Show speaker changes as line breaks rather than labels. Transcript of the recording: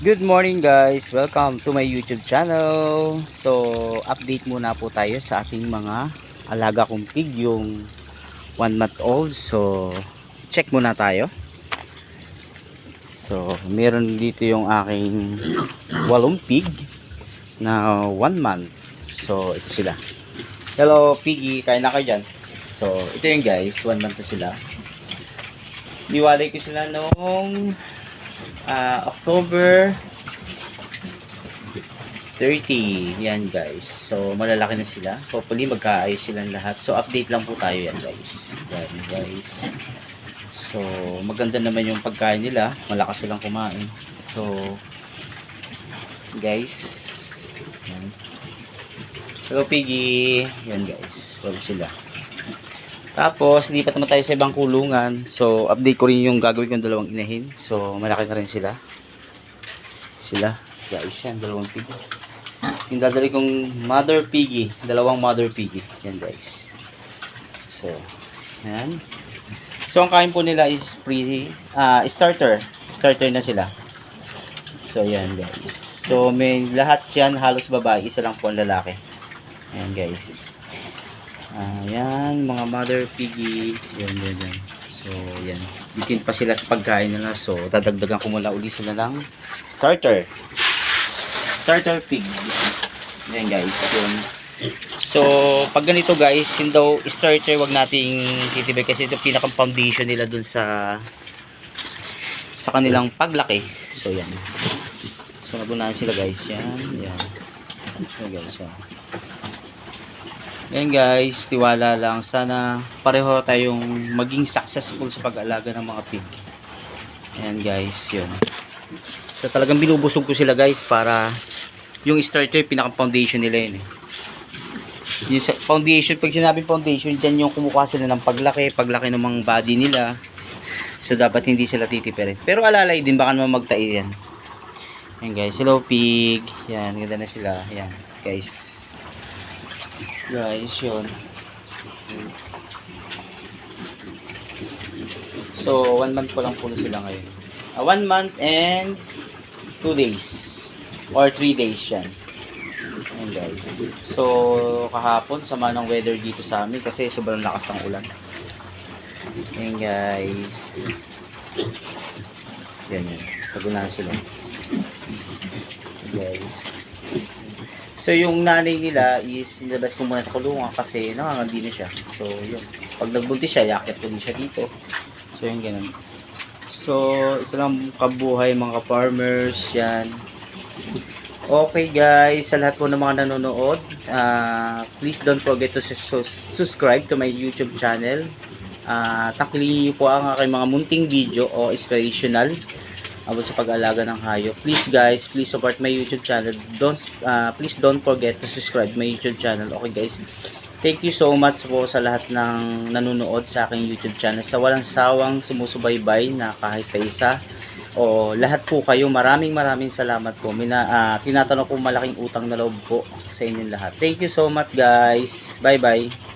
Good morning guys, welcome to my YouTube channel. So update muna po tayo sa ating mga alaga kong pig, yung 1 month old. So check muna tayo. So meron dito yung aking 8 pig na 1 month. So ito sila. Hello piggy, kain na kayo dyan. So ito yung guys, 1 month na sila. Niwalay ko sila noong October 30. Yan guys. So malalaki na sila. Hopefully magkaayos silang lahat. So update lang po tayo yan guys. Yan guys. So maganda naman yung pagkain nila. Malakas silang kumain. So guys. Yan. Hello piggy. Yan guys. Wala sila. Tapos, lipat naman tayo sa ibang kulungan. So, update ko rin yung gagawin kong dalawang inahin. So, malaki na rin sila. Guys, yan, dalawang pig. Yung dadali kong mother piggy. Dalawang mother piggy. Yan, guys. So, yan. So, ang kain po nila is starter. Starter na sila. So, yan, guys. So, may lahat yan, halos babae. Isa lang po ang lalaki. Yan, guys. Ayan, mga mother piggy. Yan. So, yan. Bitin pa sila sa pagkain nila. So, dadagdagan ko mula uli sila ng starter. Starter pig. Yan guys. Yun. So, pag ganito guys, yung daw starter, wag nating titibay kasi ito pinakang foundation nila dun sa kanilang paglaki. So, yan. So, nagunahan sila guys. Yan. So, guys, yan. Ayan guys, tiwala lang. Sana pareho tayong maging successful sa pag-alaga ng mga pig. Ayan guys, yun. So talagang binubusog ko sila guys para yung starter, pinaka-foundation nila yun. Yung foundation, pag sinabing foundation, dyan yung kumukuha sila ng paglaki ng mga body nila. So dapat hindi sila titipirin. Pero alalay din, baka naman magtai yan. Ayan guys, hello pig. Yan, ganda na sila. Ayan guys. Yun. So 1 month ko lang po na sila ngayon. 1 month and 2 days or 3 days yan. Ayan guys. So kahapon sama ng weather dito sa amin kasi sobrang lakas ng ulan. Ayan guys. Yan. Pagunahan sila. Ayan guys. So yung nanay nila is nilabas ko muna sa kulungan kasi nangangandi na siya. So yun. Pag nagbuntis siya, yakit ko din siya dito. So yung ganun. So ito lang kabuhay mga farmers. Yan. Okay guys, sa lahat po ng mga nanonood, please don't forget to subscribe to my YouTube channel. Taklin niyo po ang aking mga munting video o inspirational about sa pag-alaga ng hayop. Please guys, please support my YouTube channel. Please don't forget to subscribe my YouTube channel. Okay guys, thank you so much po sa lahat ng nanonood sa aking YouTube channel. Sa walang sawang sumusubaybay na kahit pa isa o lahat po kayo, maraming salamat po. Tinatanong ko malaking utang na loob po sa inyong lahat. Thank you so much guys. Bye bye.